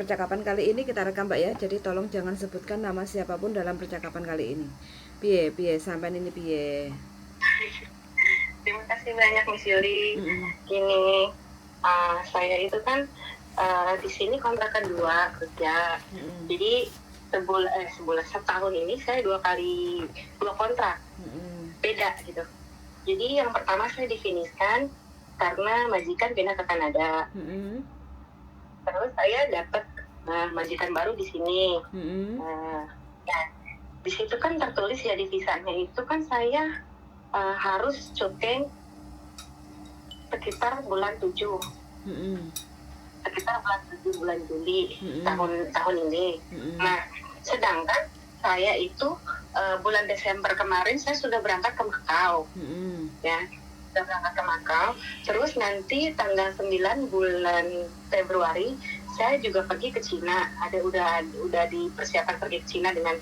percakapan kali ini kita rekam Mbak ya. Jadi tolong jangan sebutkan nama siapapun dalam percakapan kali ini. Piye, piye, sampean ini piye? Terima kasih banyak Miss Yuri. Gini, saya itu kan di sini kontrakan 2 kerja. Jadi sebulan setahun ini saya 2 kontrak. Beda gitu. Jadi yang pertama saya difinishkan karena majikan pindah ke Kanada. Terus saya dapat majikan baru di sini. Nah, di situ kan tertulis ya di visanya itu kan saya harus syuting sekitar bulan 7. Sekitar bulan Juli tahun ini. Nah, sedangkan saya itu bulan Desember kemarin saya sudah berangkat ke Makau. Ya, sudah berangkat ke Makau. Terus nanti tanggal 9 bulan Februari saya juga pergi ke Cina. Udah dipersiapkan pergi ke Cina dengan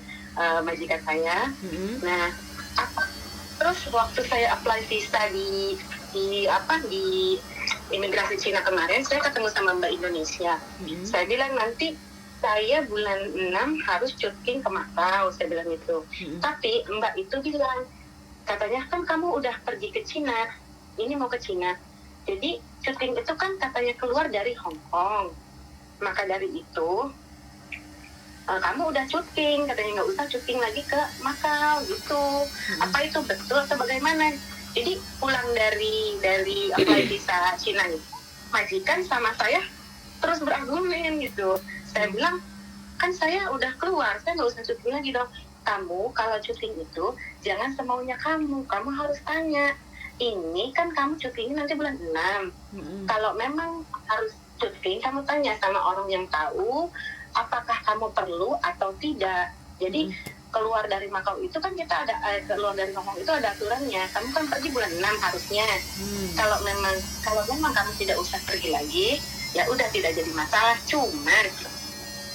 majikan saya. Nah, terus waktu saya apply visa di imigrasi Cina kemarin, saya ketemu sama Mbak Indonesia. Saya bilang nanti saya bulan 6 harus syuting ke Makau, saya bilang itu. Tapi Mbak itu bilang, katanya kan kamu udah pergi ke Cina, ini mau ke Cina. Jadi syuting itu kan katanya keluar dari Hong Kong. Maka dari itu, kamu udah syuting, katanya nggak usah syuting lagi ke Makau gitu. Apa itu betul atau bagaimana? Jadi pulang dari apply visa Cina itu, majikan sama saya terus berargumen gitu. Saya bilang, kan saya udah keluar, saya nggak usah syuting lagi dong. Kamu kalau syuting itu jangan semaunya kamu harus tanya. Ini kan kamu syutingnya nanti bulan 6. Kalau memang harus syuting, kamu tanya sama orang yang tahu apakah kamu perlu atau tidak. Jadi keluar dari Makau itu kan kita ada keluar dari Hong Kong itu ada aturannya. Kamu kan pergi bulan 6 harusnya. Kalau memang kamu tidak usah pergi lagi, ya udah tidak jadi masalah. Cuman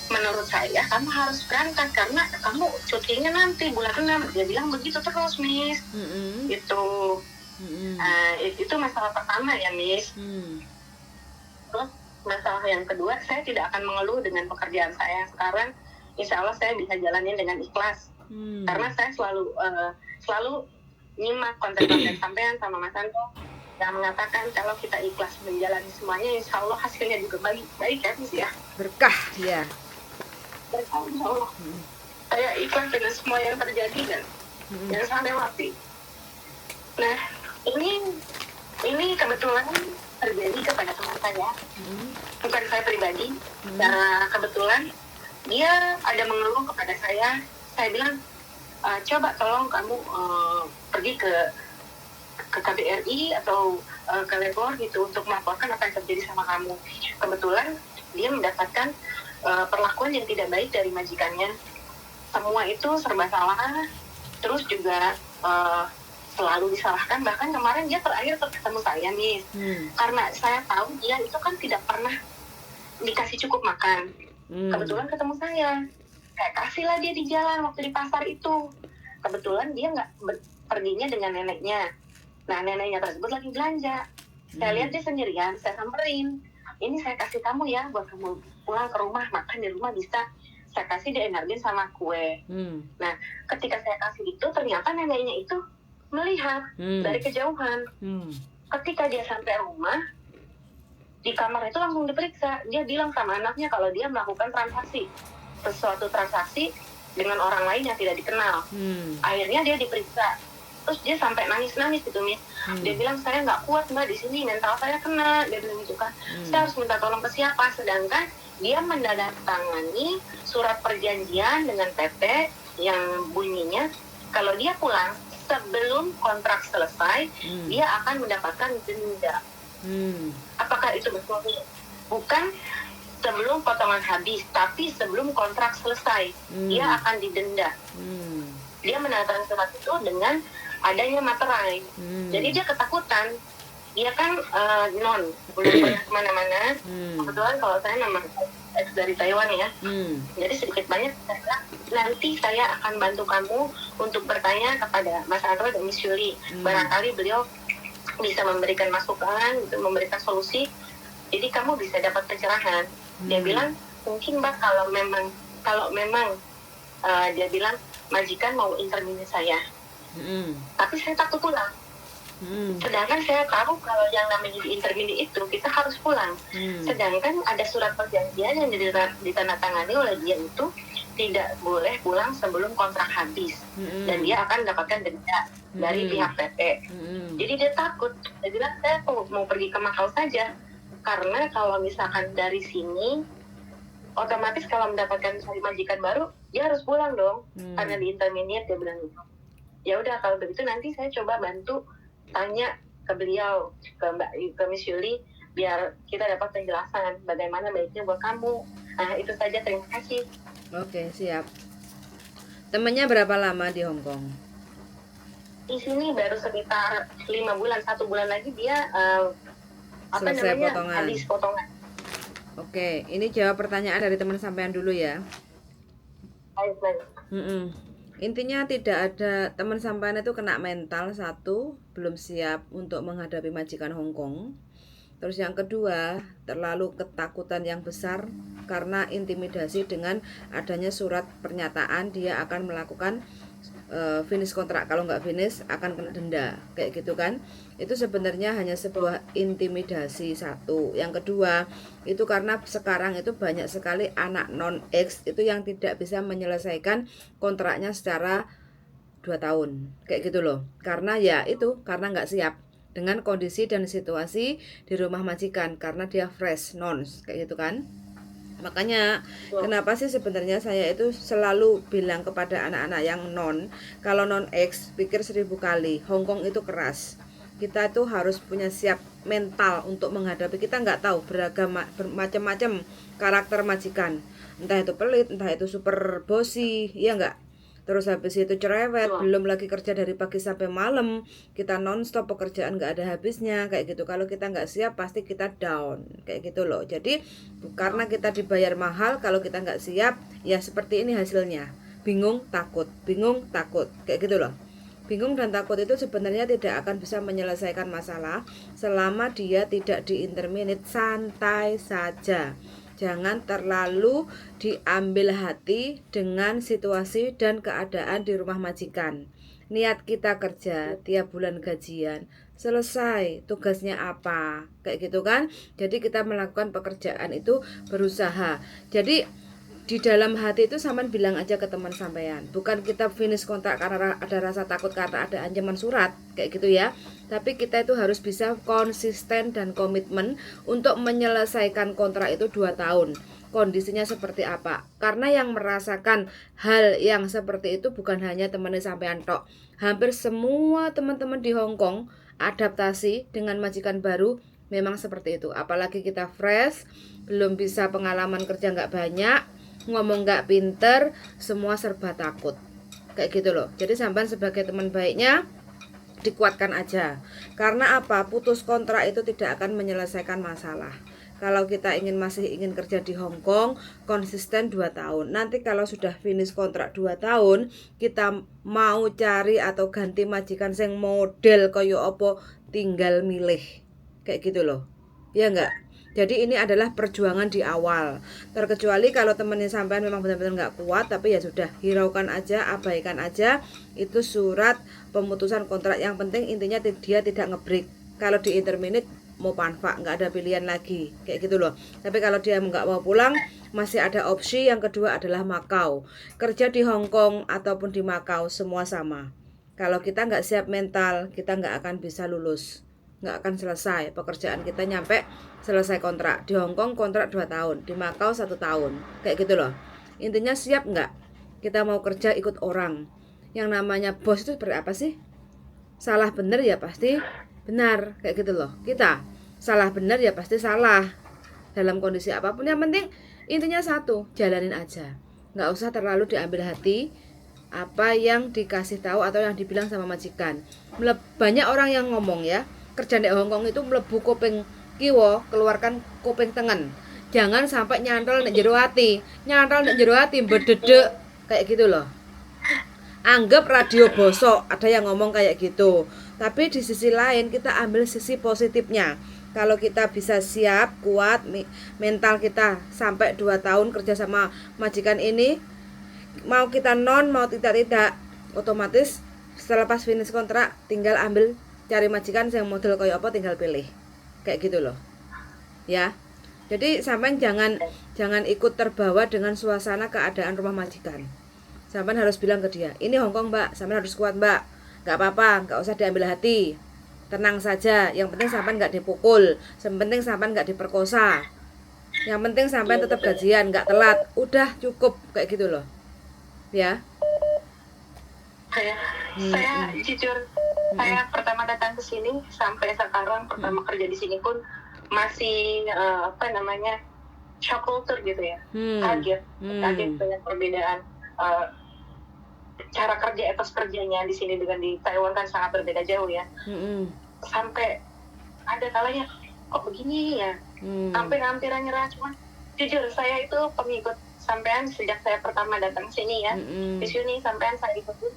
menurut saya kamu harus berangkat karena kamu syutingnya nanti bulan 6. Dia bilang begitu terus, Miss. Gitu. Itu masalah pertama ya, Miss. Terus masalah yang kedua, saya tidak akan mengeluh dengan pekerjaan saya sekarang. Insya Allah saya bisa jalanin dengan ikhlas. Karena saya selalu nyimak konten-konten sampean sama Mas Anto yang mengatakan kalau kita ikhlas menjalani semuanya, insya Allah hasilnya juga baik ya, Miss ya. Berkah ya. Berkah, insya Allah. Saya ikhlas dengan semua yang terjadi dan yang saya lewati. Nah, ini kebetulan terjadi kepada teman saya, bukan saya pribadi. Nah, kebetulan dia ada mengeluh kepada saya. Saya bilang, coba tolong kamu pergi ke KBRI atau ke Lebor gitu untuk melaporkan apa yang terjadi sama kamu. Kebetulan dia mendapatkan perlakuan yang tidak baik dari majikannya. Semua itu serba salah, terus juga selalu disalahkan. Bahkan kemarin dia terakhir ketemu saya nih, karena saya tahu dia itu kan tidak pernah dikasih cukup makan. Kebetulan ketemu saya kasihlah dia di jalan waktu di pasar itu. Kebetulan dia nggak perginya dengan neneknya. Nah, neneknya tersebut lagi belanja. Saya lihat dia sendirian, saya samperin. Ini saya kasih kamu ya, buat kamu pulang ke rumah, makan di rumah bisa. Saya kasih dia energin sama kue. Nah, ketika saya kasih itu, ternyata neneknya itu melihat dari kejauhan. Ketika dia sampai rumah, di kamar itu langsung diperiksa. Dia bilang sama anaknya kalau dia melakukan sesuatu transaksi dengan orang lain yang tidak dikenal. Akhirnya dia diperiksa. Terus dia sampai nangis-nangis gitu, Miss. Dia bilang, saya nggak kuat, Mbak, di sini mental saya kena. Dia bilang gitu kan. Saya harus minta tolong ke siapa? Sedangkan dia menandatangani surat perjanjian dengan PT yang bunyinya kalau dia pulang sebelum kontrak selesai, dia akan mendapatkan denda. Apakah itu betul? Bukan sebelum potongan habis, tapi sebelum kontrak selesai, dia akan didenda. Dia menandatangani surat itu dengan adanya materai. Jadi dia ketakutan. Dia kan belum pernah kemana-mana. Kebetulan kalau saya memang ex dari Taiwan ya. Jadi sedikit banyak nanti saya akan bantu kamu untuk bertanya kepada Mas Andro dan Miss Yuli. Barangkali beliau bisa memberikan masukan, memberikan solusi. Jadi kamu bisa dapat pencerahan. Dia bilang, mungkin Mbak kalau memang dia bilang majikan mau interminate saya, tapi saya takut pulang. Sedangkan saya tahu kalau yang namanya di intermini itu kita harus pulang. Sedangkan ada surat perjanjian yang ditandatangani oleh dia itu tidak boleh pulang sebelum kontrak habis, dan dia akan mendapatkan denda dari pihak PT. Jadi dia takut. Dia bilang saya mau pergi ke Makau saja, karena kalau misalkan dari sini otomatis kalau mendapatkan cari majikan baru dia harus pulang dong, karena di intermediate dia bilang gitu. Ya udah kalau begitu nanti saya coba bantu tanya ke beliau, ke Miss Yuli, biar kita dapat penjelasan bagaimana baiknya buat kamu. Nah itu saja, terima kasih. Oke, siap. Temennya berapa lama di Hong Kong? Di sini baru sekitar 5 bulan, 1 bulan lagi dia Selesai potongan. habis potongan. Oke, ini jawab pertanyaan dari teman sampean dulu ya. Baik. Intinya tidak ada, teman sampean itu kena mental, satu, belum siap untuk menghadapi majikan Hong Kong. Terus yang kedua, terlalu ketakutan yang besar karena intimidasi dengan adanya surat pernyataan dia akan melakukan finish kontrak. Kalau nggak finish akan kena denda, kayak gitu kan. Itu sebenarnya hanya sebuah intimidasi, satu. Yang kedua, itu karena sekarang itu banyak sekali anak non-X itu yang tidak bisa menyelesaikan kontraknya secara 2 tahun, kayak gitu loh. Karena ya itu, karena nggak siap dengan kondisi dan situasi di rumah majikan, karena dia fresh nons, kayak gitu kan. Makanya kenapa sih sebenarnya saya itu selalu bilang kepada anak-anak yang non, kalau non X pikir 1000 kali, Hong Kong itu keras. Kita itu harus punya siap mental untuk menghadapi. Kita nggak tahu bermacam-macam karakter majikan, entah itu pelit, entah itu super bossy, ya nggak. Terus habis itu cerewet, belum lagi kerja dari pagi sampai malam, kita nonstop pekerjaan nggak ada habisnya, kayak gitu. Kalau kita nggak siap pasti kita down, kayak gitu loh. Jadi karena kita dibayar mahal, kalau kita nggak siap ya seperti ini hasilnya, bingung takut, kayak gitu loh. Bingung dan takut itu sebenarnya tidak akan bisa menyelesaikan masalah selama dia tidak diinterminate. Santai saja, jangan terlalu diambil hati dengan situasi dan keadaan di rumah majikan. Niat kita kerja, tiap bulan gajian, selesai, tugasnya apa, kayak gitu kan. Jadi kita melakukan pekerjaan itu berusaha. Jadi di dalam hati itu sampean bilang aja ke teman sampean, bukan kita finish kontrak karena ada rasa takut karena ada ancaman surat, kayak gitu ya. Tapi kita itu harus bisa konsisten dan komitmen untuk menyelesaikan kontrak itu 2 tahun. Kondisinya seperti apa? Karena yang merasakan hal yang seperti itu bukan hanya temannya sampean tok. Hampir semua teman-teman di Hong Kong adaptasi dengan majikan baru memang seperti itu. Apalagi kita fresh, belum bisa pengalaman kerja nggak banyak, ngomong nggak pinter, semua serba takut, kayak gitu loh. Jadi sampean sebagai teman baiknya dikuatkan aja. Karena apa? Putus kontrak itu tidak akan menyelesaikan masalah. Kalau kita masih ingin kerja di Hong Kong, konsisten 2 tahun. Nanti kalau sudah finish kontrak 2 tahun, kita mau cari atau ganti majikan sing model koyo opo, tinggal milih, kayak gitu loh. Ya enggak? Jadi ini adalah perjuangan di awal. Terkecuali kalau temennya sampean memang benar-benar nggak kuat, tapi ya sudah, hiraukan aja, abaikan aja. Itu surat pemutusan kontrak. Yang penting intinya dia tidak ngebreak. Kalau di interminate mau panfak, nggak ada pilihan lagi, kayak gitu loh. Tapi kalau dia nggak mau pulang, masih ada opsi yang kedua adalah Makau. Kerja di Hong Kong ataupun di Makau semua sama. Kalau kita nggak siap mental, kita nggak akan bisa lulus, nggak akan selesai pekerjaan kita nyampe selesai kontrak. Di Hong Kong kontrak 2 tahun, di Makau 1 tahun, kayak gitu loh. Intinya siap nggak kita mau kerja ikut orang. Yang namanya bos itu seperti apa sih? Salah bener ya pasti benar, kayak gitu loh. Kita salah benar ya pasti salah, dalam kondisi apapun. Yang penting intinya satu, jalanin aja, nggak usah terlalu diambil hati apa yang dikasih tahu atau yang dibilang sama majikan. Banyak orang yang ngomong ya, kerja di Hong Kong itu mlebu kuping kiwa, keluarkan kuping tengen. Jangan sampai nyantol nek jero ati. Nyantol nek jero ati bededek, kayak gitu loh. Anggap radio bosok, ada yang ngomong kayak gitu. Tapi di sisi lain kita ambil sisi positifnya. kalau kita bisa siap, kuat, mental kita sampai 2 tahun kerja sama majikan ini, mau kita non, mau tidak, otomatis setelah pas finish kontrak tinggal ambil cari majikan yang model kayak apa tinggal pilih. Kayak gitu loh. Ya. Jadi sampean jangan ikut terbawa dengan suasana keadaan rumah majikan. Sampean harus bilang ke dia, ini Hongkong Mbak, sampean harus kuat Mbak. Gak apa-apa, gak usah diambil hati. Tenang saja, yang penting sampean gak dipukul, yang penting sampean gak diperkosa. Yang penting sampean tetap gajian, gak telat. Udah cukup kayak gitu loh. Ya. Saya jujur, saya pertama datang ke sini sampai sekarang pertama kerja di sini pun masih shock culture gitu ya, kaget banyak perbedaan cara kerja etos kerjanya di sini dengan di Taiwan kan sangat berbeda jauh ya. Sampai ada kalanya kok begini ya, sampai hampir nyerah. Cuman jujur saya itu pengikut sampean sejak saya pertama datang sini ya. Di sini sampean saya ikutin,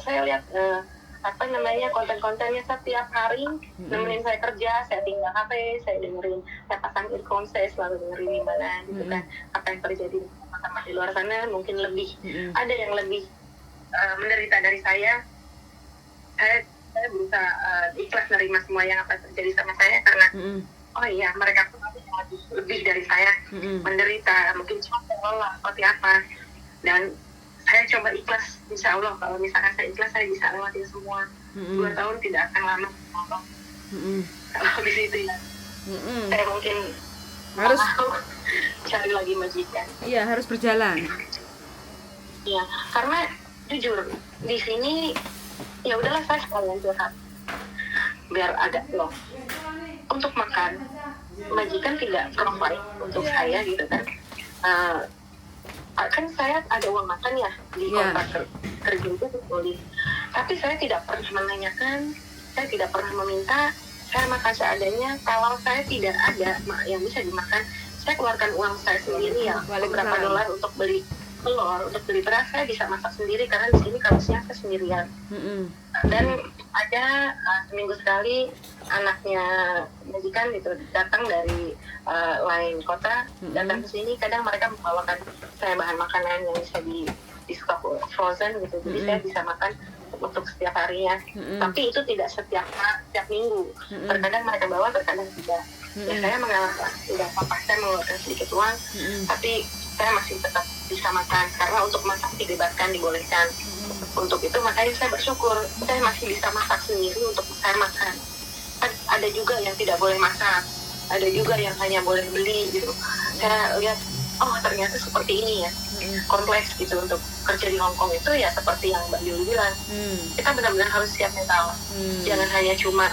saya lihat konten-kontennya setiap hari, nemenin saya kerja, saya tinggal HP, saya dengerin, saya pasang earphone, saya selalu dengerin gimana gitu kan, apa yang terjadi di teman-teman di luar sana, mungkin lebih ada yang lebih menderita dari saya berusaha ikhlas nerima semua yang apa terjadi sama saya karena oh iya mereka pun lebih dari saya menderita, mungkin cuma lelah seperti apa, dan saya coba ikhlas, insya Allah kalau misalkan saya ikhlas saya bisa lewatin semua. 2 tahun tidak akan lama kalau di situ ya. Saya mungkin harus cari lagi majikan. Iya, harus berjalan. Iya, karena jujur di sini ya udahlah saya sekalian curhat biar ada loh untuk makan, majikan tidak provide untuk saya gitu kan. Kan saya ada uang makan ya di kontrak kerja itu boleh, tapi saya tidak pernah menanyakan, saya tidak pernah meminta, saya makan seadanya. Kalau saya tidak ada yang bisa dimakan, saya keluarkan uang saya sendiri ya, beberapa dolar untuk beli telur, untuk beli beras, saya bisa masak sendiri karena di sini kalau siang saya sendirian. Dan ada seminggu sekali anaknya majikan itu datang dari lain kota, datang ke sini, kadang mereka membawakan saya bahan makanan yang bisa di stok frozen gitu, jadi saya bisa makan untuk setiap harinya. Tapi itu tidak setiap minggu, terkadang mereka bawa, terkadang tidak. Ya saya mengalah, tidak apa-apa, saya mengeluarkan sedikit uang, tapi saya masih tetap bisa makan karena untuk masak dilibatkan, dibolehkan. Untuk itu makanya saya bersyukur saya masih bisa masak sendiri untuk saya makan. Ada juga yang tidak boleh masak, ada juga yang hanya boleh beli gitu. Saya lihat oh ternyata seperti ini ya, kompleks gitu untuk kerja di Hongkong itu ya seperti yang Mbak Yuli bilang. Kita benar-benar harus siap mental, jangan hanya cuma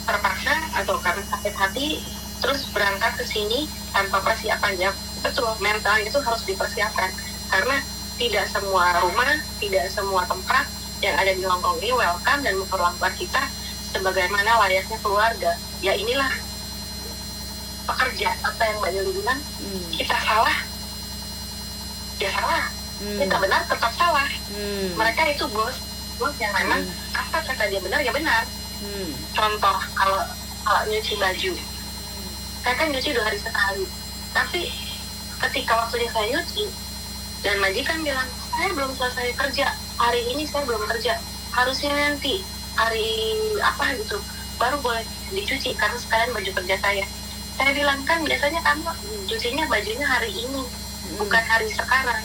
terpaksa atau karena sakit hati terus berangkat ke sini tanpa persiapan. Ya betul, mental itu harus dipersiapkan karena tidak semua rumah, tidak semua tempat yang ada di Hongkong ini welcome dan memperlakukan kita sebagaimana layaknya keluarga. Ya inilah pekerja, apa yang Mbak Yuli bilang, kita salah ya salah, kita benar tetap salah. Mereka itu bos yang memang apa kata dia benar ya benar. Contoh kalau nyuci baju, saya kan nyuci 2 hari sekali, tapi ketika waktunya saya nyuci dan majikan bilang saya belum selesai kerja hari ini, saya belum kerja, harusnya nanti hari apa gitu baru boleh dicuci karena sekalian baju kerja saya bilang kan biasanya kamu cucinya bajunya hari ini bukan hari sekarang.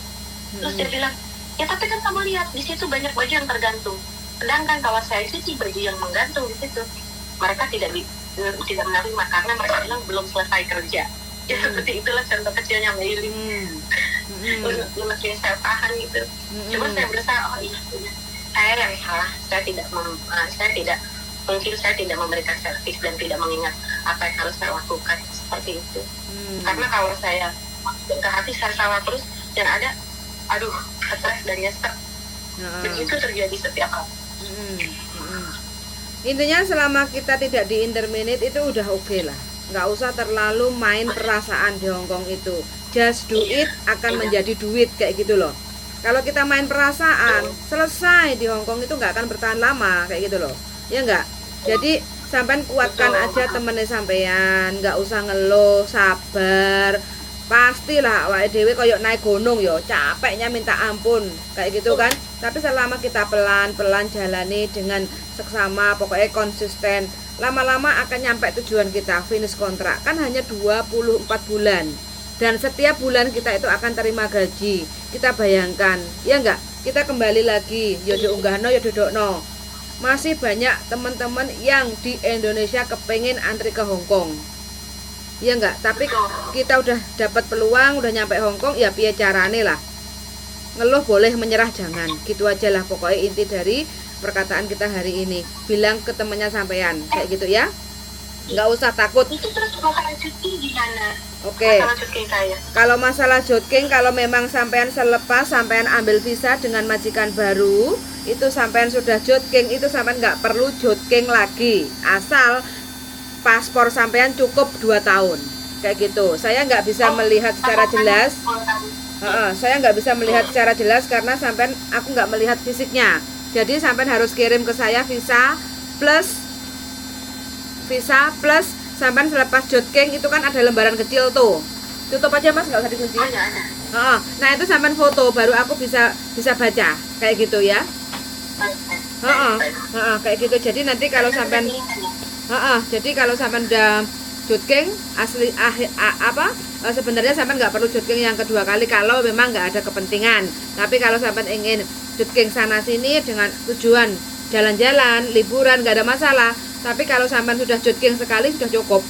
Terus dia bilang ya tapi kan kamu lihat di situ banyak baju yang tergantung, sedangkan kalau saya cuci baju yang menggantung di situ, mereka tidak menerima karena mereka bilang belum selesai kerja. Ya seperti itulah contoh kecilnya Mbak Yuli. Mungkin saya tahan gitu. Cuma saya berusaha oh iya saya yang salah, saya tidak memberikan servis dan tidak mengingat apa yang harus saya lakukan seperti itu. Karena kalau saya ke hati saya salah terus, yang ada aduh stres dan nyesek. Begitu terjadi setiap hari. Intinya selama kita tidak di interminate itu udah oke lah, nggak usah terlalu main perasaan di Hongkong itu. Just do it akan menjadi duit kayak gitu loh. Kalau kita main perasaan selesai di Hongkong itu nggak akan bertahan lama kayak gitu loh, ya nggak. Jadi sampean kuatkan aja temennya sampean, nggak usah ngeluh, sabar. Pastilah awake dhewe koyo naik gunung yo, capeknya minta ampun kayak gitu kan. Tapi selama kita pelan-pelan jalani dengan seksama, pokoknya konsisten, lama-lama akan nyampe tujuan kita, finish kontrak. Kan hanya 24 bulan. Dan setiap bulan kita itu akan terima gaji. Kita bayangkan, ya enggak? Kita kembali lagi, yo diunggahno yo dodokno. Masih banyak teman-teman yang di Indonesia kepengen antri ke Hong Kong. Iya enggak, tapi kita udah dapat peluang, udah nyampe Hong Kong, ya piye carane lah. Ngeluh boleh, menyerah jangan. Gitu aja lah pokoknya inti dari perkataan kita hari ini. Bilang ke temennya sampean, kayak gitu ya. Nggak usah takut. Itu terus masalah cuti gimana? Oke. Masalah cuti saya. Kalau masalah jogging, kalau memang sampean selepas sampean ambil visa dengan majikan baru, itu sampean sudah jogging, itu sampean nggak perlu jogging lagi. Asal paspor sampean cukup 2 tahun kayak gitu. Saya nggak bisa melihat secara jelas. Saya nggak bisa melihat secara jelas karena sampean, aku nggak melihat fisiknya. Jadi sampean harus kirim ke saya visa plus sampean selepas jogging itu kan ada lembaran kecil tuh. Tutup aja Mas, nggak usah dikunci. Nah itu sampean foto baru aku bisa baca kayak gitu ya. Kayak gitu. Jadi nanti kalau sampean jadi kalau sampean udah jogging asli sebenarnya sampean nggak perlu jogging yang kedua kali kalau memang nggak ada kepentingan. Tapi kalau sampean ingin jogging sana sini dengan tujuan jalan-jalan, liburan, nggak ada masalah. Tapi kalau sampean sudah jogging sekali sudah cukup.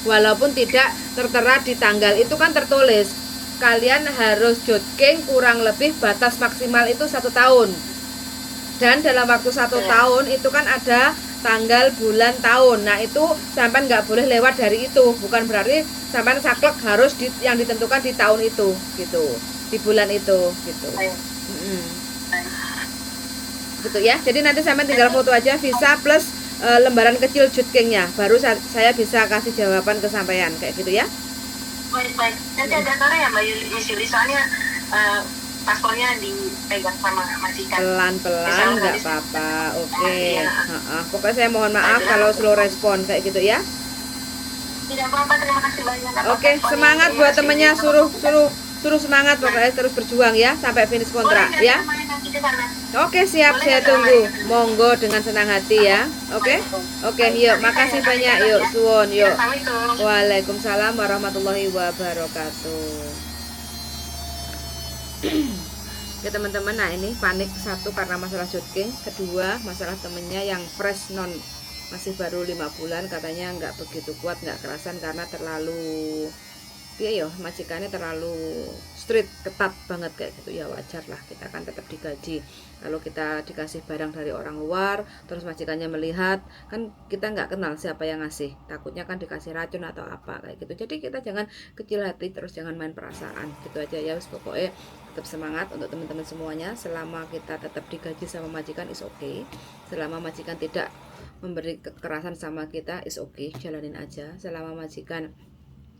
Walaupun tidak tertera di tanggal, itu kan tertulis kalian harus jogging kurang lebih batas maksimal itu 1 tahun. Dan dalam waktu 1 tahun itu kan ada tanggal, bulan, tahun. Nah itu sampean nggak boleh lewat dari itu. Bukan berarti sampean saklek harus yang ditentukan di tahun itu, gitu, di bulan itu, gitu. Gitu ya. Jadi nanti sampean tinggal foto aja visa plus lembaran kecil joggingnya. Baru saya bisa kasih jawaban ke sampean kayak gitu ya. Baik. Nanti ada sore ya Mbak Yuli, soalnya paspornya dipegang sama majikan. Pelan-pelan nggak apa-apa. Oke. Pokoknya saya mohon maaf kalau slow respon kayak gitu ya. Tidak apa-apa, terima kasih banyak. Oke, semangat buat temennya, suruh semangat pokoknya, terus berjuang ya sampai finish kontrak ya. Oke, siap, saya tunggu. Monggo dengan senang hati ya. Oke, yuk, makasih banyak, yuk, suwon, yuk. Waalaikumsalam warahmatullahi wabarakatuh. Ya teman-teman, nah ini panik, satu karena masalah jogging, kedua masalah temennya yang fresh masih baru 5 bulan, katanya nggak begitu kuat, nggak kerasan karena terlalu majikannya terlalu strict, ketat banget kayak gitu. Ya wajar lah, kita kan tetap digaji. Kalau kita dikasih barang dari orang luar terus majikannya melihat, kan kita nggak kenal siapa yang ngasih, takutnya kan dikasih racun atau apa kayak gitu. Jadi kita jangan kecil hati, terus jangan main perasaan, gitu aja ya. Pokoknya tetap semangat untuk teman-teman semuanya. Selama kita tetap digaji sama majikan is okay. Selama majikan tidak memberi kekerasan sama kita is okay, jalanin aja. Selama majikan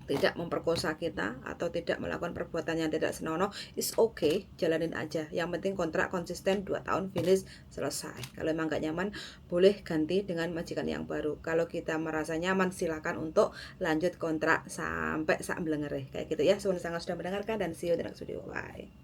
tidak memperkosa kita atau tidak melakukan perbuatan yang tidak senonoh is okay, jalanin aja. Yang penting kontrak konsisten 2 tahun finish selesai. Kalau emang gak nyaman boleh ganti dengan majikan yang baru. Kalau kita merasa nyaman silakan untuk lanjut kontrak sampai sak belengere kayak gitu ya. Sudah mendengarkan dan see you di next video. Bye.